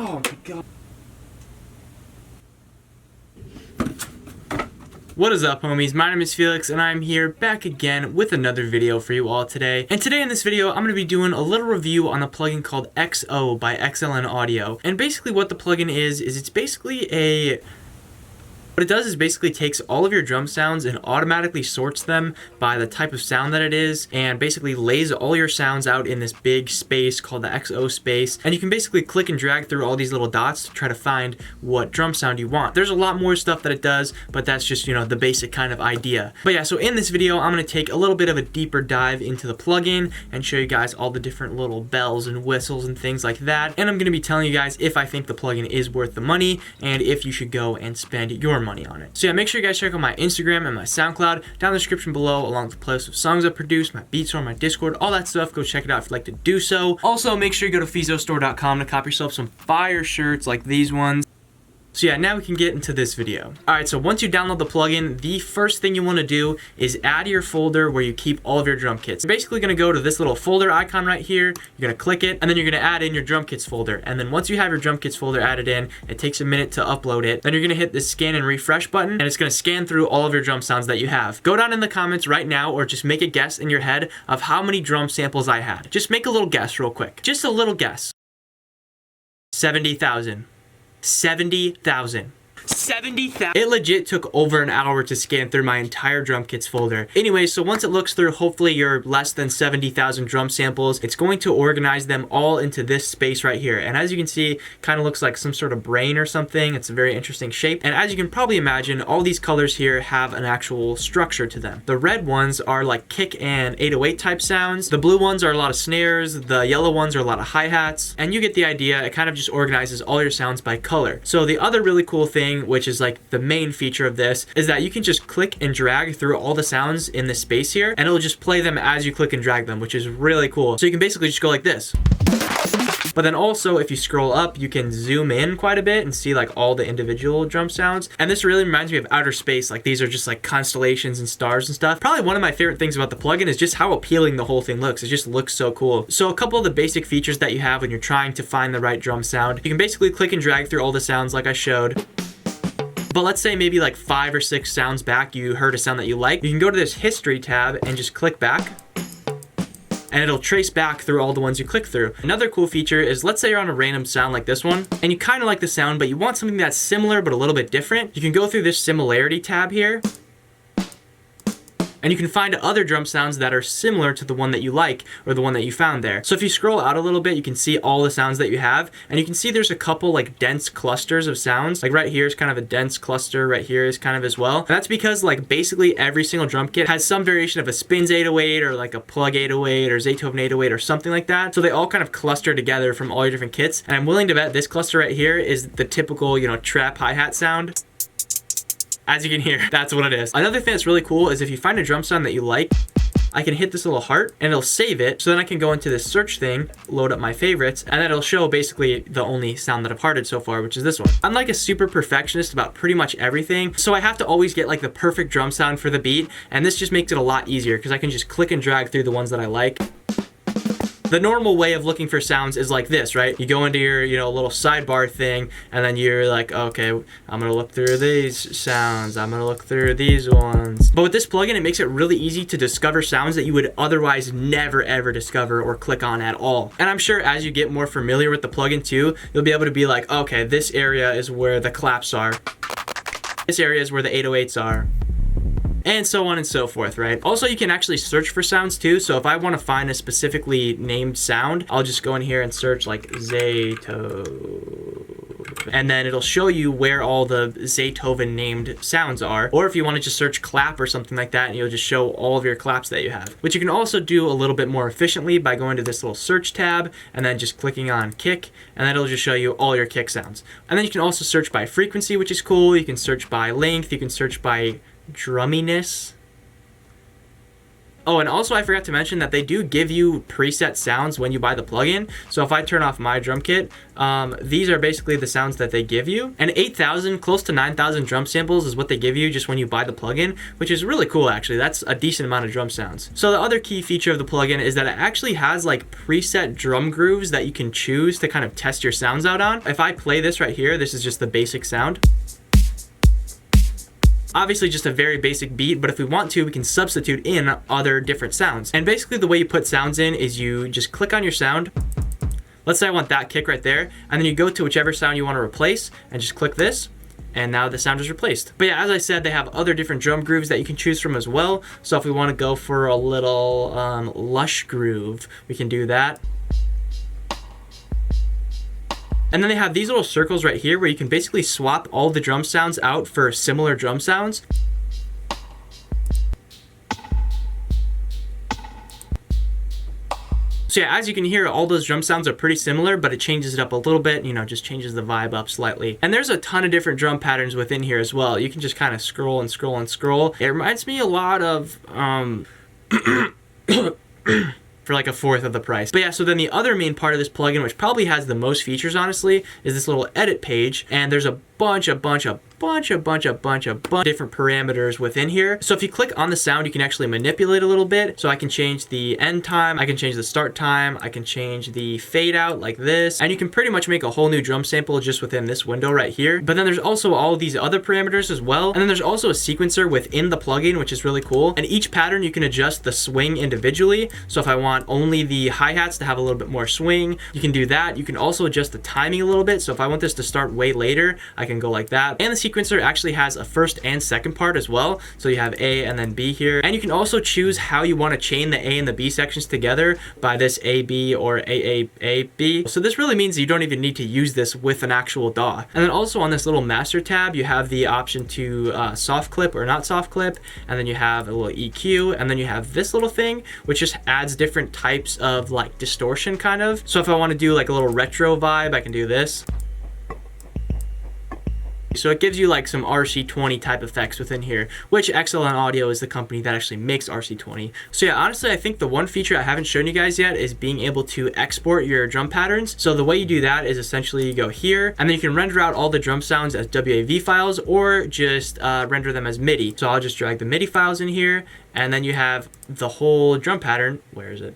Oh my god. What is up, homies? My name is Felix and I'm here back again with another video for you all today. And today in this video, I'm going to be doing a little review on a plugin called XO by XLN Audio. And basically what the plugin is it's basically what it does is basically takes all of your drum sounds and automatically sorts them by the type of sound that it is, and basically lays all your sounds out in this big space called the XO space. And you can basically click and drag through all these little dots to try to find what drum sound you want. There's a lot more stuff that it does, but that's just, you know, the basic kind of idea. But yeah, so in this video, I'm going to take a little bit of a deeper dive into the plugin and show you guys all the different little bells and whistles and things like that. And I'm going to be telling you guys if I think the plugin is worth the money and if you should go and spend your money on it. So yeah, make sure you guys check out my Instagram and my SoundCloud down in the description below, along with the playlist of songs I produce, my beats or my Discord, all that stuff. Go check it out if you'd like to do so. Also, make sure you go to feezostore.com to cop yourself some fire shirts like these ones. So yeah, now we can get into this video. Alright, so once you download the plugin, the first thing you want to do is add your folder where you keep all of your drum kits. You're basically going to go to this little folder icon right here, you're going to click it, and then you're going to add in your drum kits folder. And then once you have your drum kits folder added in, it takes a minute to upload it. Then you're going to hit this scan and refresh button, and it's going to scan through all of your drum sounds that you have. Go down in the comments right now, or just make a guess in your head of how many drum samples I had. Just make a little guess real quick. Just a little guess. 70,000. 70,000. 70,000. It legit took over an hour to scan through my entire drum kits folder. Anyway, so once it looks through, hopefully you're less than 70,000 drum samples. It's going to organize them all into this space right here. And as you can see, kind of looks like some sort of brain or something. It's a very interesting shape. And as you can probably imagine, all these colors here have an actual structure to them. The red ones are like kick and 808 type sounds. The blue ones are a lot of snares. The yellow ones are a lot of hi-hats. And you get the idea. It kind of just organizes all your sounds by color. So the other really cool thing, which is like the main feature of this, is that you can just click and drag through all the sounds in this space here, and it'll just play them as you click and drag them, which is really cool. So you can basically just go like this. But then also, if you scroll up, you can zoom in quite a bit and see like all the individual drum sounds. And this really reminds me of outer space. Like these are just like constellations and stars and stuff. Probably one of my favorite things about the plugin is just how appealing the whole thing looks. It just looks so cool. So a couple of the basic features that you have when you're trying to find the right drum sound, you can basically click and drag through all the sounds like I showed. But let's say maybe like 5 or 6 sounds back you heard a sound that you like. You can go to this history tab and just click back, and it'll trace back through all the ones you click through. Another cool feature is, let's say you're on a random sound like this one, and you kind of like the sound, but you want something that's similar but a little bit different. You can go through this similarity tab here, and you can find other drum sounds that are similar to the one that you like or the one that you found there. So if you scroll out a little bit, you can see all the sounds that you have, and you can see there's a couple like dense clusters of sounds. Like right here is kind of a dense cluster, right here is kind of as well. And that's because like basically every single drum kit has some variation of a Spins 808 or like a Plug 808 or Zaytoven 808 or something like that. So they all kind of cluster together from all your different kits. And I'm willing to bet this cluster right here is the typical, you know, trap hi-hat sound. As you can hear, that's what it is. Another thing that's really cool is if you find a drum sound that you like, I can hit this little heart and it'll save it. So then I can go into this search thing, load up my favorites, and then it'll show basically the only sound that I've hearted so far, which is this one. I'm like a super perfectionist about pretty much everything, so I have to always get like the perfect drum sound for the beat, and this just makes it a lot easier because I can just click and drag through the ones that I like. The normal way of looking for sounds is like this, right? You go into your, you know, little sidebar thing, and then you're like, okay, I'm gonna look through these sounds, I'm gonna look through these ones. But with this plugin, it makes it really easy to discover sounds that you would otherwise never ever discover or click on at all. And I'm sure as you get more familiar with the plugin too, you'll be able to be like, okay, this area is where the claps are. This area is where the 808s are. And so on and so forth, right? Also, you can actually search for sounds too. So if I want to find a specifically named sound, I'll just go in here and search like Zaytoven. And then it'll show you where all the Zaytoven named sounds are. Or if you want to just search clap or something like that, and you'll just show all of your claps that you have. Which you can also do a little bit more efficiently by going to this little search tab and then just clicking on kick, and then it'll just show you all your kick sounds. And then you can also search by frequency, which is cool. You can search by length, you can search by drumminess. Oh, and also I forgot to mention that they do give you preset sounds when you buy the plugin. So if I turn off my drum kit, these are basically the sounds that they give you. And 8,000, close to 9,000 drum samples is what they give you just when you buy the plugin, which is really cool actually. That's a decent amount of drum sounds. So the other key feature of the plugin is that it actually has like preset drum grooves that you can choose to kind of test your sounds out on. If I play this right here, this is just the basic sound. Obviously just a very basic beat, but if we want to, we can substitute in other different sounds. And basically the way you put sounds in is you just click on your sound. Let's say I want that kick right there, and then you go to whichever sound you want to replace and just click this, and now the sound is replaced. But yeah, as I said, they have other different drum grooves that you can choose from as well. So if we want to go for a little lush groove, we can do that. And then they have these little circles right here where you can basically swap all the drum sounds out for similar drum sounds. So yeah, as you can hear, all those drum sounds are pretty similar, but it changes it up a little bit, you know, just changes the vibe up slightly. And there's a ton of different drum patterns within here as well. You can just kind of scroll and scroll and scroll. It reminds me a lot of, for like a fourth of the price. But yeah, so then the other main part of this plugin, which probably has the most features honestly, is this little edit page, and there's a bunch of different parameters within here. So if you click on the sound, you can actually manipulate a little bit. So I can change the end time, I can change the start time, I can change the fade out like this, and you can pretty much make a whole new drum sample just within this window right here. But then there's also all these other parameters as well. And then there's also a sequencer within the plugin, which is really cool. And each pattern you can adjust the swing individually. So if I want only the hi-hats to have a little bit more swing, you can do that. You can also adjust the timing a little bit. So if I want this to start way later, I can go like that. And the sequencer actually has a first and second part as well. So you have A and then B here. And you can also choose how you want to chain the A and the B sections together by this AB or AAAB. So this really means you don't even need to use this with an actual DAW. And then also on this little master tab, you have the option to soft clip or not soft clip. And then you have a little EQ. And then you have this little thing, which just adds different types of like distortion kind of. So if I want to do like a little retro vibe, I can do this. So it gives you like some RC20 type effects within here, which XLN Audio is the company that actually makes RC20. So yeah, honestly, I think the one feature I haven't shown you guys yet is being able to export your drum patterns. So the way you do that is essentially you go here, and then you can render out all the drum sounds as WAV files or just render them as MIDI. So I'll just drag the MIDI files in here, and then you have the whole drum pattern. Where is it?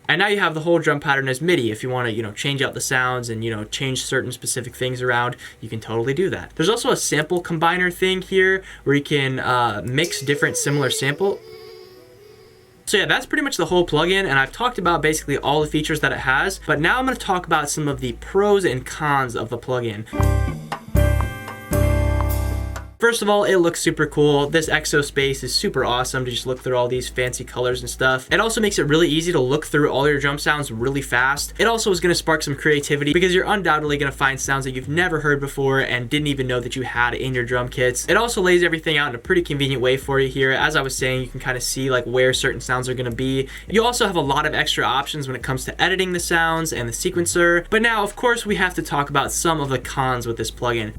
And now you have the whole drum pattern as MIDI. If you want to, you know, change out the sounds and, you know, change certain specific things around, you can totally do that. There's also a sample combiner thing here where you can mix different similar sample. So yeah, that's pretty much the whole plugin, and I've talked about basically all the features that it has, but now I'm going to talk about some of the pros and cons of the plugin. First of all, it looks super cool. This EXO space is super awesome to just look through all these fancy colors and stuff. It also makes it really easy to look through all your drum sounds really fast. It also is going to spark some creativity because you're undoubtedly going to find sounds that you've never heard before and didn't even know that you had in your drum kits. It also lays everything out in a pretty convenient way for you here. As I was saying, you can kind of see like where certain sounds are going to be. You also have a lot of extra options when it comes to editing the sounds and the sequencer. But now, of course, we have to talk about some of the cons with this plugin.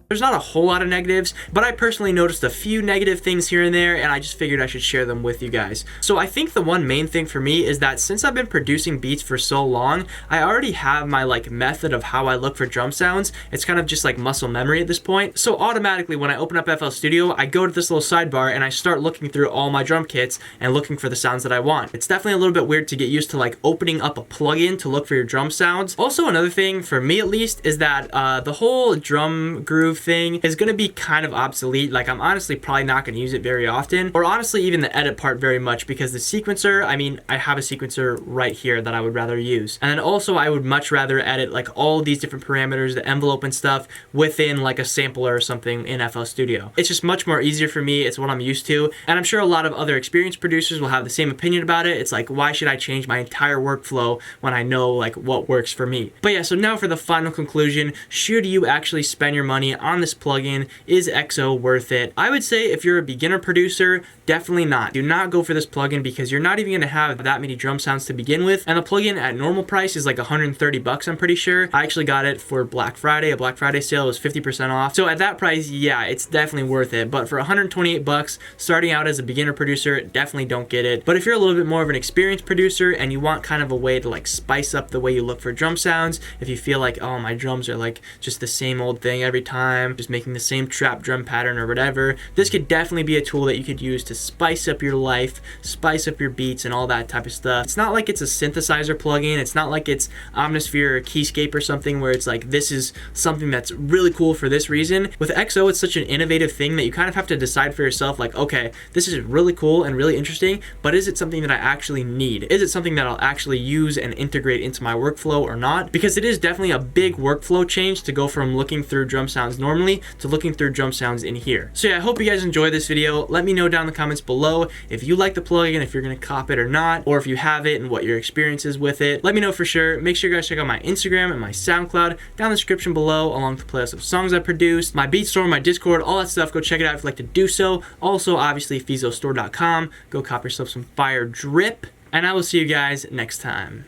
There's not a whole lot of negatives, but I personally noticed a few negative things here and there, and I just figured I should share them with you guys. So I think the one main thing for me is that since I've been producing beats for so long, I already have my like method of how I look for drum sounds. It's kind of just like muscle memory at this point. So automatically when I open up FL Studio, I go to this little sidebar and I start looking through all my drum kits and looking for the sounds that I want. It's definitely a little bit weird to get used to like opening up a plugin to look for your drum sounds. Also, another thing for me at least is that the whole drum groove thing is going to be kind of obsolete. Like I'm honestly probably not going to use it very often, or honestly even the edit part very much, because the sequencer, I mean, I have a sequencer right here that I would rather use. And then also I would much rather edit like all these different parameters, the envelope and stuff within like a sampler or something in FL Studio. It's just much more easier for me. It's what I'm used to. And I'm sure a lot of other experienced producers will have the same opinion about it. It's like, why should I change my entire workflow when I know like what works for me? But yeah, so now for the final conclusion, should you actually spend your money on this plugin. Is XO worth it? I would say if you're a beginner producer, definitely not. Do not go for this plugin because you're not even going to have that many drum sounds to begin with. And the plugin at normal price is like 130 bucks, I'm pretty sure. I actually got it for Black Friday. A Black Friday sale was 50% off. So at that price, yeah, it's definitely worth it. But for 128 bucks, starting out as a beginner producer, definitely don't get it. But if you're a little bit more of an experienced producer and you want kind of a way to like spice up the way you look for drum sounds, if you feel like, oh, my drums are like just the same old thing every time, just making the same trap drum pattern or whatever, this could definitely be a tool that you could use to spice up your life, spice up your beats and all that type of stuff. It's not like it's a synthesizer plugin. It's not like it's Omnisphere or Keyscape or something where it's like this is something that's really cool for this reason. With XO, it's such an innovative thing that you kind of have to decide for yourself, like, okay, this is really cool and really interesting, but is it something that I actually need? Is it something that I'll actually use and integrate into my workflow or not? Because it is definitely a big workflow change to go from looking through drum sounds normally to looking through drum sounds in here. So yeah, I hope you guys enjoyed this video. Let me know down in the comments below if you like the plugin, if you're gonna cop it or not, or if you have it and what your experience is with it. Let me know for sure. Make sure you guys check out my Instagram and my SoundCloud down in the description below, along with the playlist of songs I produced, my beat store, my Discord, all that stuff. Go check it out if you'd like to do so. Also, obviously, feezostore.com. Go cop yourself some fire drip, and I will see you guys next time.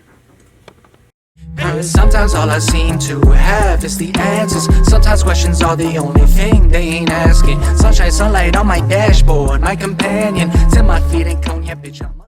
Sometimes all I seem to have is the answers. Sometimes questions are the only thing they ain't asking. Sunshine, sunlight on my dashboard, my companion. Till my feet ain't cone yet, bitch.